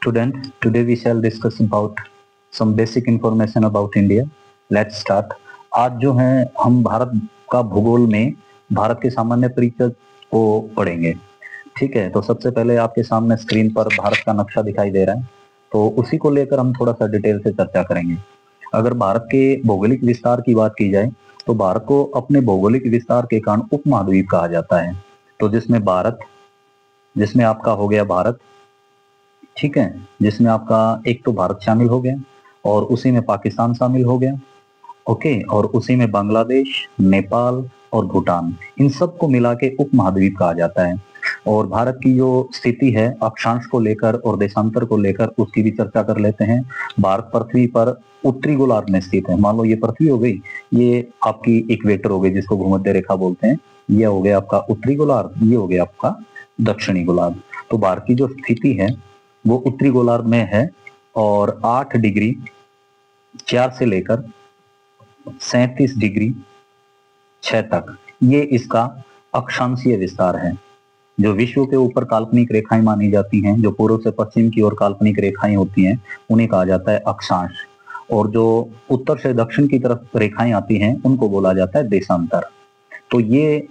Student, today we shall discuss about some basic information about India. Let's start. आज जो है हम भारत का भूगोल में भारत के सामान्य परिचय को पढ़ेंगे। ठीक है, तो सबसे पहले आपके सामने स्क्रीन पर भारत का नक्शा दिखाई दे रहा है, तो उसी को लेकर हम थोड़ा सा डिटेल से चर्चा करेंगे। अगर भारत के भौगोलिक विस्तार की बात की जाए तो भारत को अपने भौगोलिक विस्तार के कारण उपमहाद्वीप कहा जाता है। तो जिसमें आपका हो गया भारत, ठीक है, जिसमें आपका एक तो भारत शामिल हो गया और उसी में पाकिस्तान शामिल हो गया, ओके, और उसी में बांग्लादेश, नेपाल और भूटान, इन सब को मिला के उपमहाद्वीप कहा जाता है। और भारत की जो स्थिति है अक्षांश को लेकर और देशांतर को लेकर, उसकी भी चर्चा कर लेते हैं। भारत पृथ्वी पर उत्तरी गोलार्ध में स्थित है। मान लो ये पृथ्वी हो गई, ये आपकी इक्वेटर हो गई जिसको भूमध्य रेखा बोलते हैं, ये हो गया आपका उत्तरी गोलार्ध, ये हो गया आपका दक्षिणी गोलार्ध। तो भारत की जो स्थिति है वो उत्तरी गोलार्ध में है और 8 डिग्री 4 से लेकर 37 डिग्री 6 तक ये इसका अक्षांशीय विस्तार है। जो विश्व के ऊपर काल्पनिक रेखाएं मानी जाती हैं, जो पूर्व से पश्चिम की ओर काल्पनिक रेखाएं होती हैं, उन्हें कहा जाता है अक्षांश। और जो उत्तर से दक्षिण की तरफ रेखाएं आती हैं उनको बोला जाता है देशांतर। तो ये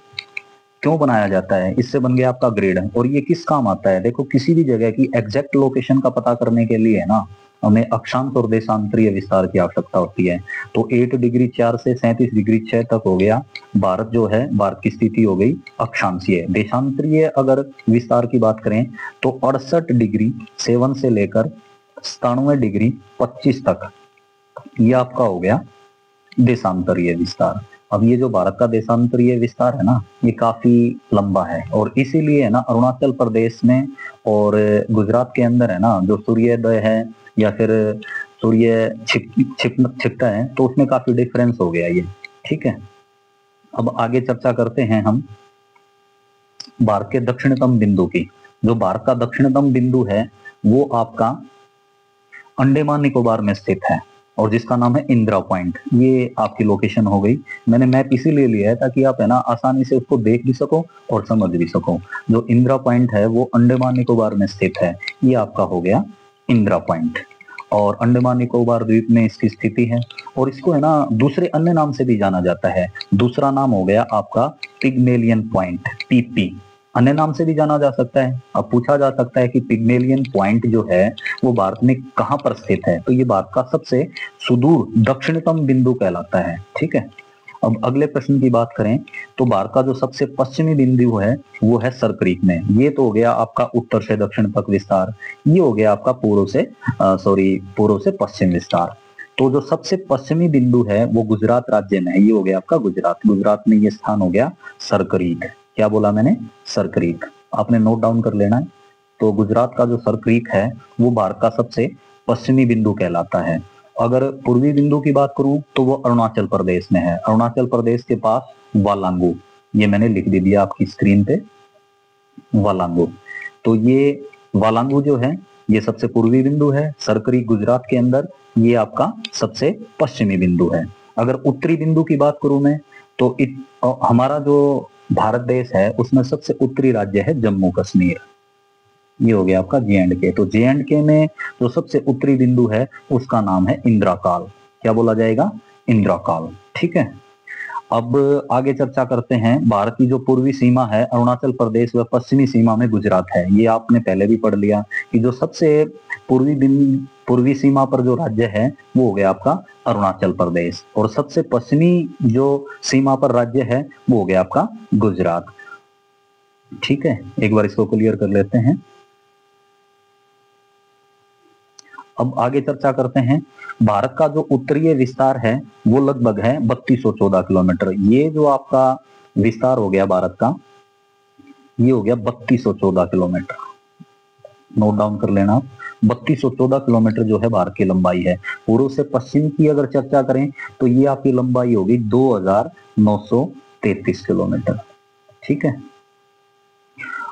क्यों बनाया जाता है, इससे बन गया आपका ग्रिड। और ये किस काम आता है, देखो किसी भी जगह की एग्जैक्ट लोकेशन का पता करने के लिए ना हमें अक्षांश और देशांतरीय विस्तार की आवश्यकता होती है। तो 8 डिग्री 4 से 37 डिग्री 6 तक हो गया भारत, जो है भारत की स्थिति हो गई अक्षांशीय। देशांतरीय अगर विस्तार की बात करें तो 68 डिग्री 7 से लेकर 97 डिग्री 25 तक ये आपका हो गया देशांतरीय विस्तार। अब ये जो भारत का देशांतरीय विस्तार है ना, ये काफी लंबा है और इसीलिए है ना अरुणाचल प्रदेश में और गुजरात के अंदर है ना जो सूर्योदय है या फिर सूर्य छिपता है, तो उसमें काफी डिफरेंस हो गया ये। ठीक है, अब आगे चर्चा करते हैं हम भारत के दक्षिणतम बिंदु की। जो भारत का दक्षिणतम बिंदु है वो आपका अंडमान निकोबार में स्थित है और जिसका नाम है इंदिरा पॉइंट। ये आपकी लोकेशन हो गई। मैंने मैप इसीलिए लिया है ताकि आप है ना आसानी से उसको देख भी सको और समझ भी सको। जो इंदिरा पॉइंट है वो अंडमान निकोबार में स्थित है, ये आपका हो गया इंदिरा पॉइंट। और अंडमान निकोबार द्वीप में इसकी स्थिति है और इसको है ना दूसरे अन्य नाम से भी जाना जाता है। दूसरा नाम हो गया आपका पिग्मेलियन पॉइंट, पीपी, अन्य नाम से भी जाना जा सकता है। अब पूछा जा सकता है कि पिग्मेलियन पॉइंट जो है वो भारत में कहां पर स्थित है, तो ये भारत का सबसे सुदूर दक्षिणतम बिंदु कहलाता है। ठीक है, अब अगले प्रश्न की बात करें तो भारत का जो सबसे पश्चिमी बिंदु है वो है सरक्रीक में। ये तो हो गया आपका उत्तर से दक्षिण तक विस्तार, ये हो गया आपका पूर्व से पश्चिम विस्तार। तो जो सबसे पश्चिमी बिंदु है वो गुजरात राज्य में है, ये हो गया आपका गुजरात में ये स्थान हो गया सरक्रीक। क्या बोला मैंने, सरक्रीक, आपने नोट डाउन कर लेना है। तो गुजरात का जो सरक्रीक है वो भारत का सबसे पश्चिमी बिंदु कहलाता है। अगर पूर्वी बिंदु की बात करूं तो वो अरुणाचल प्रदेश में है। अरुणाचल प्रदेश के पास वालांगू, ये मैंने लिख दे दिया आपकी स्क्रीन पे, वालांगू। तो ये वालांगू जो है ये सबसे पूर्वी बिंदु है। सरक्रीक गुजरात के अंदर ये आपका सबसे पश्चिमी बिंदु है। अगर उत्तरी बिंदु की बात करूं मैं तो हमारा जो भारत देश है उसमें सबसे उत्तरी राज्य है जम्मू कश्मीर, ये हो गया आपका J&K। तो J&K में जो सबसे उत्तरी बिंदु है उसका नाम है इंद्राकाल। क्या बोला जाएगा, इंद्राकाल। ठीक है, अब आगे चर्चा करते हैं। भारत की जो पूर्वी सीमा है अरुणाचल प्रदेश व पश्चिमी सीमा में गुजरात है। ये आपने पहले भी पढ़ लिया कि जो सबसे पूर्वी सीमा पर जो राज्य है वो हो गया आपका अरुणाचल प्रदेश और सबसे पश्चिमी जो सीमा पर राज्य है वो हो गया आपका गुजरात। ठीक है, एक बार इसको क्लियर कर लेते हैं। अब आगे चर्चा करते हैं। भारत का जो उत्तरीय विस्तार है वो लगभग है 3214 किलोमीटर। ये जो आपका विस्तार हो गया भारत का, ये हो गया 3214 किलोमीटर, नोट डाउन कर लेना आप। 3214 किलोमीटर जो है भारत की लंबाई है। पूर्व से पश्चिम की अगर चर्चा करें तो ये आपकी लंबाई होगी 2933 किलोमीटर। ठीक है,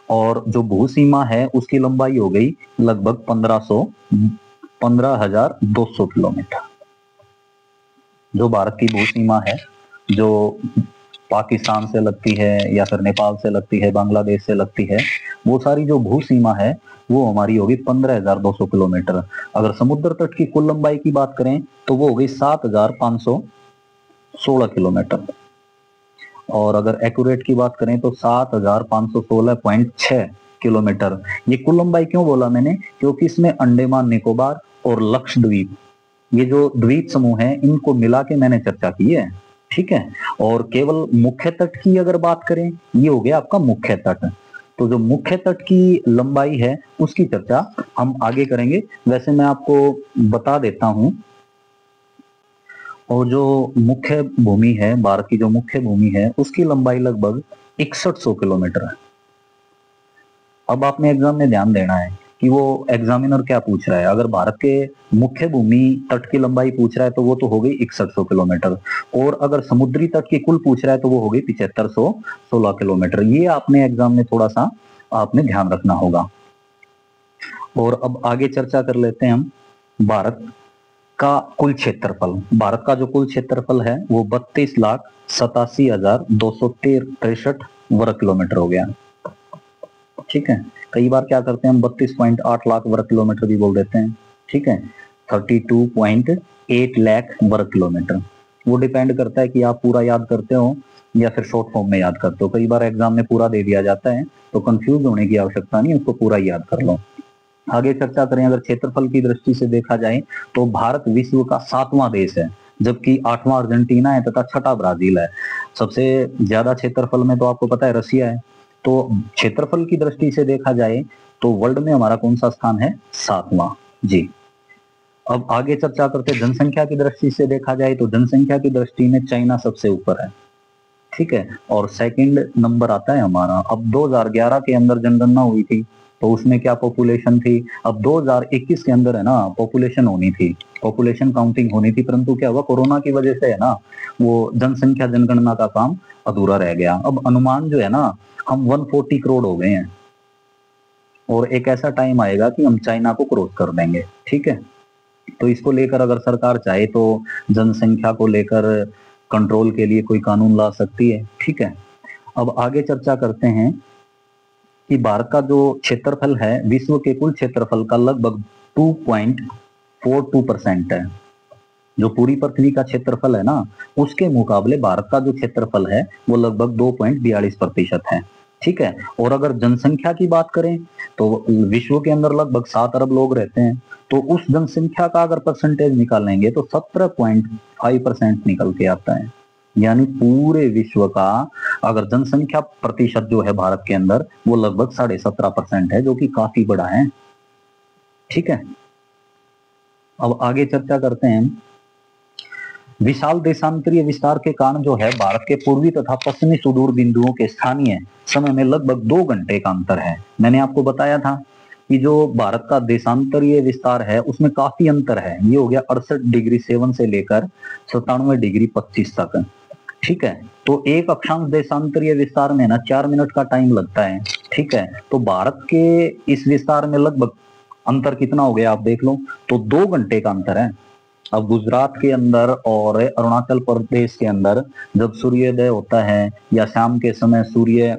और जो भू सीमा है उसकी लंबाई हो गई लगभग 15,200 किलोमीटर। जो भारत की भू सीमा है जो पाकिस्तान से लगती है या फिर नेपाल से लगती है, बांग्लादेश से लगती है, वो सारी जो भू सीमा है वो हमारी होगी 15,200 किलोमीटर। अगर समुद्र तट की कुल लंबाई की बात करें तो वो हो गई 7,516 किलोमीटर। और अगर एक्यूरेट की बात करें तो 7,516.6 किलोमीटर। ये कुल लंबाई क्यों बोला मैंने, क्योंकि इसमें अंडमान निकोबार और लक्षद्वीप, ये जो द्वीप समूह है, इनको मिला के मैंने चर्चा की है। ठीक है। और केवल मुख्य तट की अगर बात करें, ये हो गया आपका मुख्य तट। तो जो मुख्य तट की लंबाई है उसकी चर्चा हम आगे करेंगे। वैसे मैं आपको बता देता हूं, और जो मुख्य भूमि है, भारत की जो मुख्य भूमि है, उसकी लंबाई लगभग 6100 किलोमीटर है। अब आपने एग्जाम में ध्यान देना है कि वो एग्जामिनर क्या पूछ रहा है। अगर भारत के मुख्य भूमि तट की लंबाई पूछ रहा है तो वो तो हो गई 6100 किलोमीटर, और अगर समुद्री तट की कुल पूछ रहा है तो वो हो गई 7516 किलोमीटर। ये आपने एग्जाम में थोड़ा सा आपने ध्यान रखना होगा। और अब आगे चर्चा कर लेते हैं हम भारत का कुल क्षेत्रफल। भारत का जो कुल क्षेत्रफल है वो 32,87,263 वर्ग किलोमीटर हो गया। ठीक है। कई बार क्या करते हैं हम 32.8 लाख वर्ग किलोमीटर भी बोल देते हैं। ठीक है। 32.8 लाख वर्ग किलोमीटर। वो डिपेंड करता है कि आप पूरा याद करते हो या फिर शॉर्ट फॉर्म में याद करते हो। कई बार एग्जाम में पूरा दे दिया जाता है तो कंफ्यूज होने की आवश्यकता नहीं, उसको पूरा याद कर लो। आगे चर्चा करें, अगर क्षेत्रफल की दृष्टि से देखा जाए तो भारत विश्व का 7वां देश है, जबकि 8वां अर्जेंटीना है तथा 6ठा ब्राजील है। सबसे ज्यादा क्षेत्रफल में तो आपको पता है रसिया है। तो क्षेत्रफल की दृष्टि से देखा जाए तो वर्ल्ड में हमारा कौन सा स्थान है, 7वां जी। अब आगे चर्चा करते हैं जनसंख्या की दृष्टि से देखा जाए तो जनसंख्या की दृष्टि में चाइना सबसे ऊपर है। ठीक है। और सेकंड नंबर आता है हमारा। अब 2011 के अंदर जनगणना हुई थी तो उसमें क्या पॉपुलेशन थी। अब 2021 के अंदर है ना पॉपुलेशन होनी थी, पॉपुलेशन काउंटिंग होनी थी, परंतु क्या हुआ, कोरोना की वजह से है ना वो जनसंख्या जनगणना का काम अधूरा रह गया। अब अनुमान जो है ना, हम 140 करोड़ हो गए हैं, और एक ऐसा टाइम आएगा कि हम चाइना को क्रॉस कर देंगे। ठीक है। तो इसको लेकर अगर सरकार चाहे तो जनसंख्या को लेकर कंट्रोल के लिए कोई कानून ला सकती है। ठीक है। अब आगे चर्चा करते हैं कि भारत का जो क्षेत्रफल है विश्व के कुल क्षेत्रफल का लगभग 2.42% है। जो पूरी पृथ्वी का क्षेत्रफल है ना, उसके मुकाबले भारत का जो क्षेत्रफल है वो लगभग 2.42% है। ठीक है। और अगर जनसंख्या की बात करें तो विश्व के अंदर लगभग 7 अरब लोग रहते हैं, तो उस जनसंख्या का अगर परसेंटेज निकालेंगे तो 17.5% निकल के आता है। यानी पूरे विश्व का अगर जनसंख्या प्रतिशत जो है भारत के अंदर वो लगभग 17.5% है, जो कि काफी बड़ा है। ठीक है। अब आगे चर्चा करते हैं, विशाल देशांतरीय विस्तार के कारण जो है भारत के पूर्वी तथा पश्चिमी सुदूर बिंदुओं के स्थानीय समय में लगभग 2 घंटे का अंतर है। मैंने आपको बताया था कि जो भारत का देशांतरीय विस्तार है उसमें काफी अंतर है। ये हो गया 68°7 से लेकर 97°25 तक। ठीक है। तो एक अक्षांश देशांतरीय विस्तार में ना 4 मिनट का टाइम लगता है। ठीक है। तो भारत के इस विस्तार में लगभग अंतर कितना हो गया आप देख लो, तो 2 घंटे का अंतर है। अब गुजरात के अंदर और अरुणाचल प्रदेश के अंदर जब सूर्योदय होता है या शाम के समय सूर्य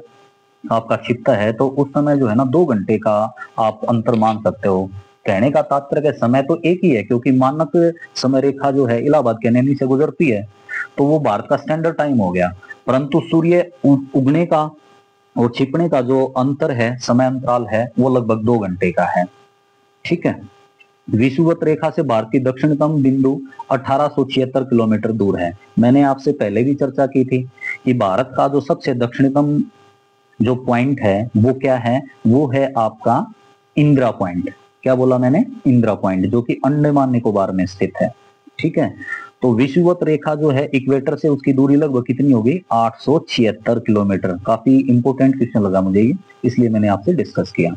आपका छिपता है तो उस समय जो है ना 2 घंटे का आप अंतर मान सकते हो। कहने का तात्पर्य है समय तो एक ही है, क्योंकि मानक समय रेखा जो है इलाहाबाद के नैनी से गुजरती है, तो वो भारत का स्टैंडर्ड टाइम हो गया। परंतु सूर्य उगने का और छिपने का जो अंतर है, समय अंतराल है, वो लगभग 2 घंटे का है। ठीक है। विषुवत रेखा से भारत की दक्षिणतम बिंदु 1876 किलोमीटर दूर है। मैंने आपसे पहले भी चर्चा की थी कि भारत का जो सबसे दक्षिणतम जो पॉइंट है वो क्या है, वो है आपका इंदिरा पॉइंट। क्या बोला मैंने, इंदिरा पॉइंट, जो कि अंडमान निकोबार में स्थित है। ठीक है। तो विषुवत रेखा जो है इक्वेटर से उसकी दूरी लगभग कितनी होगी, 876 किलोमीटर। काफी इंपोर्टेंट क्वेश्चन लगा मुझे ये, इसलिए मैंने आपसे डिस्कस किया।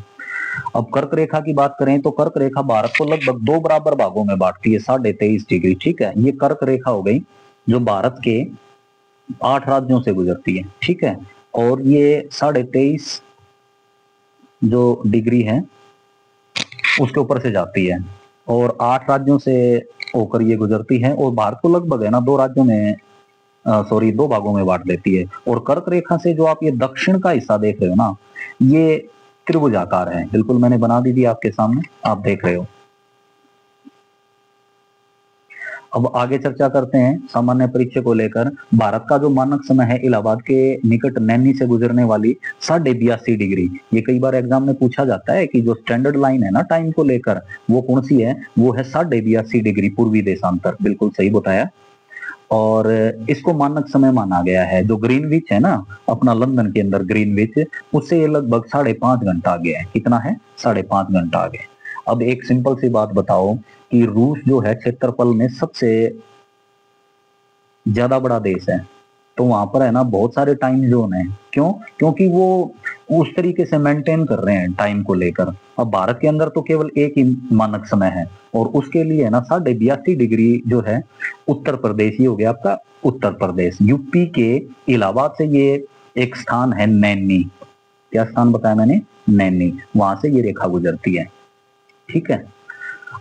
अब कर्क रेखा की बात करें तो कर्क रेखा भारत को लगभग 2 बराबर भागों में बांटती है, 23.5°। ठीक है। ये कर्क रेखा हो गई जो भारत के 8 राज्यों से गुजरती है। ठीक है। और ये 23.5 जो डिग्री है उसके ऊपर से जाती है और 8 राज्यों से होकर ये गुजरती है, और भारत को लगभग है ना 2 राज्यों में 2 भागों में बांट देती है। और कर्क रेखा से जो आप ये दक्षिण का हिस्सा देख रहे हो ना, ये त्रिभुजाकार है। बिल्कुल मैंने बना दी आपके सामने, आप देख रहे हो। अब आगे चर्चा करते हैं सामान्य परीक्षा को लेकर। भारत का जो मानक समय है इलाहाबाद के निकट नैनी से गुजरने वाली 82.5 डिग्री। ये कई बार एग्जाम में पूछा जाता है कि जो स्टैंडर्ड लाइन है ना टाइम को लेकर, वो कौन सी है? वो है 82.5 डिग्री पूर्वी देशांतर। बिल्कुल सही बताया। और इसको मानक समय माना गया है। जो ग्रीनविच है ना अपना लंदन के अंदर ग्रीनविच, उससे ये लगभग 5.5 घंटा आगे है। कितना है? 5.5 घंटा आगे। अब एक सिंपल सी बात बताओ कि रूस जो है क्षेत्रफल में सबसे ज्यादा बड़ा देश है, तो वहां पर है ना बहुत सारे टाइम जोन है। क्यों? क्योंकि वो उस तरीके से मेंटेन कर रहे हैं टाइम को लेकर। अब भारत के अंदर तो केवल एक ही मानक समय है, और उसके लिए ना 82.5 डिग्री जो है उत्तर प्रदेश, ये हो गया आपका उत्तर प्रदेश। यूपी के इलाहाबाद से ये एक स्थान है नैनी। क्या स्थान बताया मैंने? नैनी। वहां से ये रेखा गुजरती है। ठीक है।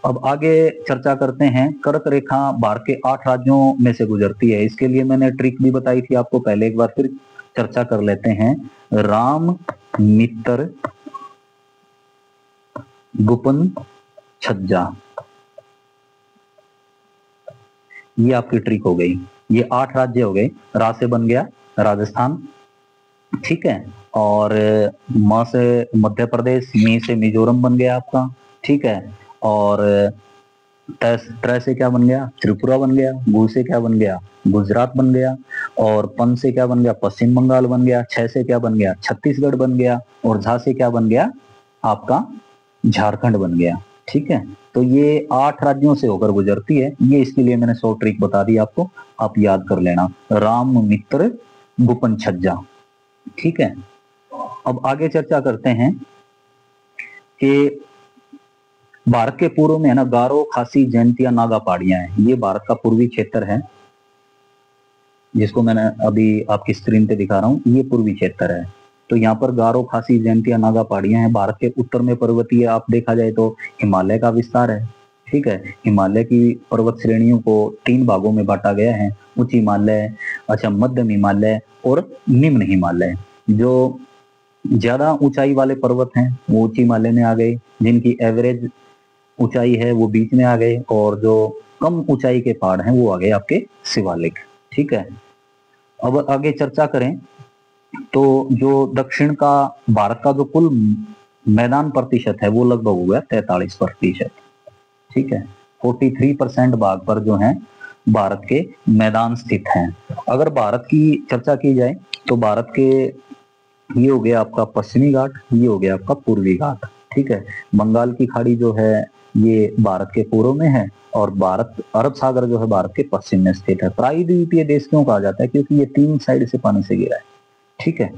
अब आगे चर्चा करते हैं। कर्क रेखा भारत के 8 राज्यों में से गुजरती है। इसके लिए मैंने ट्रिक भी बताई थी आपको पहले, एक बार फिर चर्चा कर लेते हैं। राम, मित्र, गुपन, छज्जा, ये आपकी ट्रिक हो गई। ये 8 राज्य हो गए। रा से बन गया राजस्थान, ठीक है। और म से मध्य प्रदेश, मी से मिजोरम बन गया आपका, ठीक है। और त्र से क्या बन गया? त्रिपुरा बन गया। गु से क्या बन गया? गुजरात बन गया। और पन से क्या बन गया? पश्चिम बंगाल बन गया। छ से क्या बन गया? छत्तीसगढ़ बन गया। और झा से क्या बन गया? आपका झारखंड बन गया। ठीक है। तो ये 8 राज्यों से होकर गुजरती है। ये इसके लिए मैंने 100 ट्रिक बता दी आपको, आप याद कर लेना। राम, मित्र, गुपन, छज्जा, ठीक है। अब आगे चर्चा करते हैं कि भारत के पूर्व में है ना गारो, खासी, जयंतिया, नागा पहाड़ियां हैं। ये भारत का पूर्वी क्षेत्र है, जिसको मैंने अभी आपकी स्क्रीन पे दिखा रहा हूँ। ये पूर्वी क्षेत्र है। तो यहाँ पर गारो, खासी, जयंतिया, नागा पहाड़ियां हैं। भारत के उत्तर में पर्वतीय, आप देखा जाए तो हिमालय का विस्तार है। ठीक है। हिमालय की पर्वत श्रेणियों को 3 भागों में बांटा गया है। उच्च हिमालय, अच्छा मध्यम हिमालय और निम्न हिमालय। जो ज्यादा ऊंचाई वाले पर्वत हैं वो उच्च हिमालय में आ गए, जिनकी एवरेज ऊंचाई है वो बीच में आ गए, और जो कम ऊंचाई के पहाड़ हैं वो आ गए आपके शिवालिक। ठीक है। अब आगे चर्चा करें तो जो दक्षिण का भारत का जो कुल मैदान प्रतिशत है वो लगभग हो गया 43%। ठीक है। 43% भाग पर जो है भारत के मैदान स्थित हैं। अगर भारत की चर्चा की जाए तो भारत के ये हो गया आपका पश्चिमी घाट, ये हो गया आपका पूर्वी घाट। ठीक है। बंगाल की खाड़ी जो है ये भारत के पूर्व में है, और भारत अरब सागर जो है भारत के पश्चिम में स्थित है। प्रायद्वीपीय देश क्यों कहा जाता है? क्योंकि ये 3 साइड से पानी से घिरा है। ठीक है।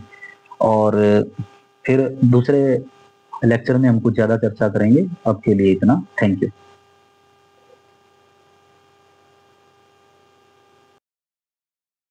और फिर दूसरे लेक्चर में हम कुछ ज्यादा चर्चा करेंगे। अब के लिए इतना, थैंक यू।